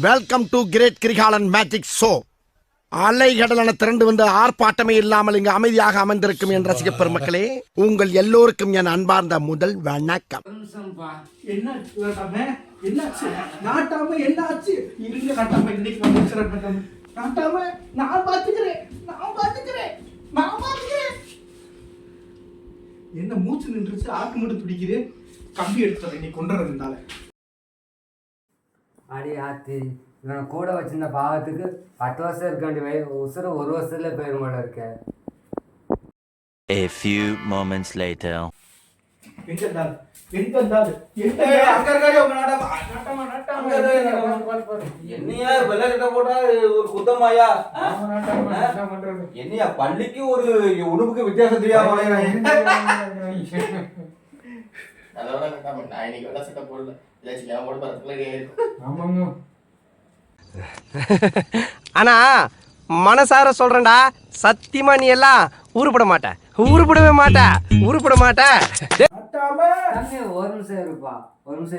Welcome to great Kirikalan magic show. அலைகடலான திரண்டு வந்து ஆர்ப்பாட்டமே இல்லாமல் இங்கு அமைதியாக அமர்ந்திருக்கும் என் ரசிக பெருமக்களே, உங்கள் எல்லோருக்கும் என் அன்பார்ந்த முதல் வணக்கம். என்ன மூச்சு நின்றுச்சு, ஆக்கு மட்டும் துடிக்குது. கம்பி எடுத்துறேன் நீ கொண்டுறதுனால. அடி ஆத்தி, இவன் கூட வச்சிருந்த பாவத்துக்கு 10 வருஷம் இருக்க வேண்டிய உசுர 1 வருஷத்துல போயிரும் போல இருக்க. A few moments later. எங்க இருந்தாரு அங்க இருக்காரு உங்க நாட்டமா என்னையா வெள்ளக்கிட்ட போட்டா ஒரு குத்தமாயா? என்னையா பள்ளிக்கு ஒரு உடுப்புக்கு வித்தியாசம் தெரியாம ஆனா மனசார சொல்றேன்டா, சத்தியமா நீ எல்லாம் உருப்பட மாட்ட. ஒரு நிமிஷம்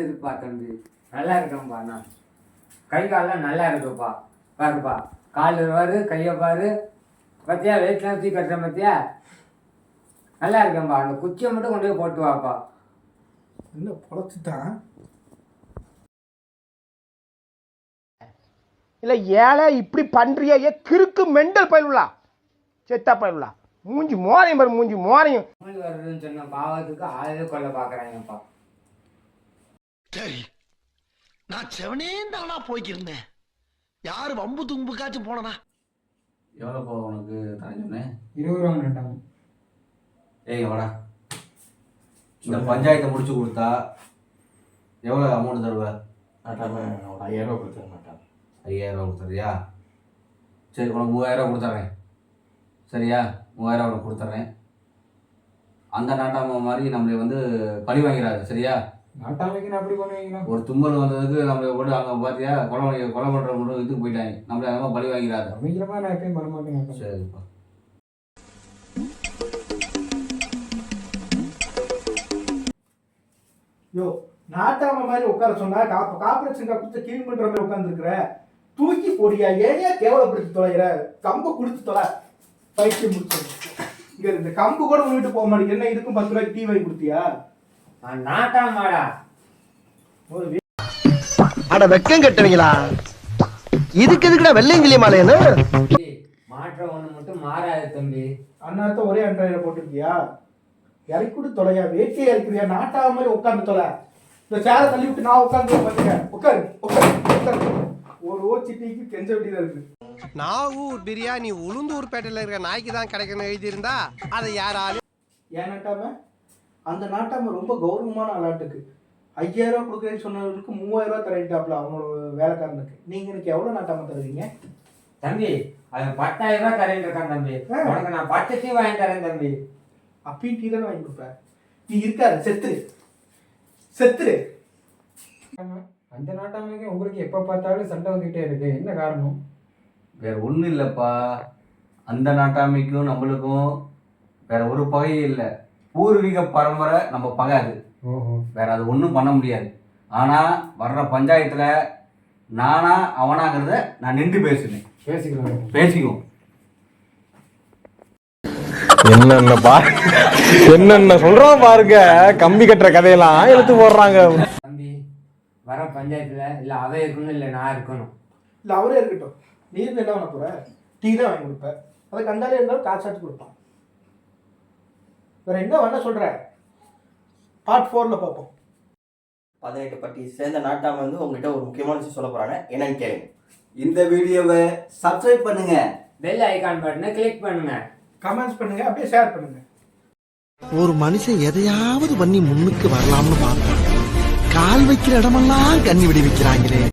இருப்பா தம்பி. நல்லா இருக்கேன்பா, நான் கை காலெல்லாம் நல்லா இருக்குப்பா. பாருப்பா, கால் பாரு, கையை பாரு, பத்தியா வெயிட்லாம் தூக்கி கட்டுறேன் பத்தியா. நல்லா இருக்கேன்பா. அந்த குச்சியை மட்டும் கொண்டு போய் போட்டு வாப்பா. என்ன பொழைச்சுட்டான் இல்ல ஏழை இப்படி பண்றிய கிறுக்கு மெண்டல் பயிலுலா, செத்தா பயிலுலா. மூஞ்சி மோரையும் பாரு, மூஞ்சி மோரையும். வருதுன்னு சொன்ன பாவத்துக்கு ஆளவே கொல்ல பாக்குறாங்கப்பா. சரி, நான் செவனே தானா போய்க்கிருந்தேன். யாரு வம்பு தும்புக்காச்சும் போனா? எவ்வளோ உனக்கு தரேன் சொன்னேன்? 20 ரூபா நட்டாங்க. ஏய் வாடா, இந்த பஞ்சாயத்தை முடிச்சு கொடுத்தா எவ்வளோ அமௌண்ட் தருவ? 5000 ரூபா கொடுத்துருங்க மாட்டான். 5000 ரூபா கொடுத்துறியா? சரி, உனக்கு 3000 ரூபா கொடுத்துட்றேன். சரியா? 3000 ரூபா உனக்கு கொடுத்துட்றேன். அந்த நாட்டாம மாதிரி நம்மளை வந்து பழி வாங்கிறாரு. சரியா? நாட்டாமைக்கு அப்படி பண்ணுவீங்களா? ஒரு தும்மல் வந்ததுக்கு நம்மளை போட்டு அங்கே பார்த்தியா கொலை பண்ணுற மட்டும் இதுக்கு போயிட்டாங்க. நம்மளை அந்த மாதிரி பழி வாங்கிறாரு. அப்படிங்கிற மாதிரி நான் எப்பயும் பண்ண மாட்டேங்க. சரிப்பா. யோ, நாட்டாம மாதிரி உட்கார சொன்னா காப்பரேஷன் கொடுத்து கிளீன் பண்ற மாதிரி உட்காந்துருக்குற. தூக்கி போடியா, ஏனையா கேவலப்படுத்தி தொலைகிற? கம்பு கொடுத்து தொலை. பைத்தியம் முடிச்சு இங்க இந்த கம்பு கூட விட்டு போக மாட்டேங்க. என்ன இதுக்கும் 10 ரூபாய்க்கு டீ வாங்கி கொடுத்தியா? நாட்டாமாடா. அட வெக்கம் கட்டுவீங்களா? இதுக்கு எதுக்குடா வெள்ளையங்கிலி மாலையன்னு? மாற்றம் ஒண்ணு மட்டும் மாறாது தம்பி. அண்ணாத்த ஒரே அன்றாயிரம் போட்டிருக்கியா? இறக்கி கூட தொலையா, வேட்டியை இறக்குறியா? நாட்டாம மாதிரி உட்காந்து தொலை. இந்த சேரை தள்ளி விட்டு நான் உட்காந்து பாத்துக்க. உட்காரு. ஒரு ஓச்சிட்டிக்கு கெஞ்ச வேண்டியதா இருக்கு. நாகூர் பிரியாணி உளுந்தூர்பேட்டையில இருக்க நாய்க்கு தான் கிடைக்கணும் எழுதி இருந்தா அதை யாராலும். ஏன் நாட்டாம? அந்த நாட்டாம ரொம்ப கௌரவமான ஆளாட்டுக்கு 5000 ரூபா கொடுக்குறேன்னு சொன்னவருக்கு 3000 ரூபா தரட்டாப்ல அவனோட வேலைக்காரனுக்கு. நீங்க எனக்கு எவ்வளவு நாட்டாம தருவீங்க தம்பி? அவன் 10,000 ரூபா தரேன் இருக்கான் தம்பி. உனக்கு நான் 10 டீ வாங்கி தரேன் தம்பி. அப்பயும் டீ தானே வாங்கி கொடுப்பேன். நீ இருக்காரு செத்துரு. அந்த நாட்டாமைக்கு உங்களுக்கு எப்ப பார்த்தாலும் சண்டை வந்துகிட்டே இருக்கு, என்ன காரணம்? வேற ஒன்றும் இல்லைப்பா. அந்த நாட்டாமைக்கும் நம்மளுக்கும் வேற ஒரு பகையும் இல்லை. பூர்வீக பரம்பரை நம்ம பகை அது. வேற அது ஒன்றும் பண்ண முடியாது. ஆனால் வர்ற பஞ்சாயத்தில் நானா அவனாங்கிறத நான் நின்று பேசிக்குவோம். என்னென்ன சொல்றோம் பாருங்க. கம்பி கட்டுற கதையெல்லாம் எடுத்து போடுறாங்க. தம்பி, வர பஞ்சாயத்துல இல்ல அவ இருக்கணும் இல்ல நான் இருக்கணும். இல்ல அவரே இருக்கட்டும். நீ இருந்து என்ன பண்ண போற? டீ தான் வாங்கி கொடுப்ப. அதை கண்டாலே இருந்தாலும் காசாச்சு கொடுப்பான். வேற என்ன பண்ண சொல்ற? பார்ட் 4ல பார்ப்போம். 18 பட்டி சேர்ந்த நாட்டாம வந்து உங்ககிட்ட ஒரு முக்கியமான விஷயம் சொல்ல போறாங்க. என்னன்னு கேளுங்க. இந்த வீடியோவை சப்ஸ்கிரைப் பண்ணுங்க, பெல் ஐகான் பட்டனை கிளிக் பண்ணுங்க, கமெண்ட்ஸ் பண்ணுங்க, அப்படியே ஷேர் பண்ணுங்க. ஒரு மனுஷன் எதையாவது பண்ணி முன்னுக்கு வரலாம்னு பார்த்தா கால் வைக்கிற இடமெல்லாம் கண்ணி விடுவிக்கிறாங்களே.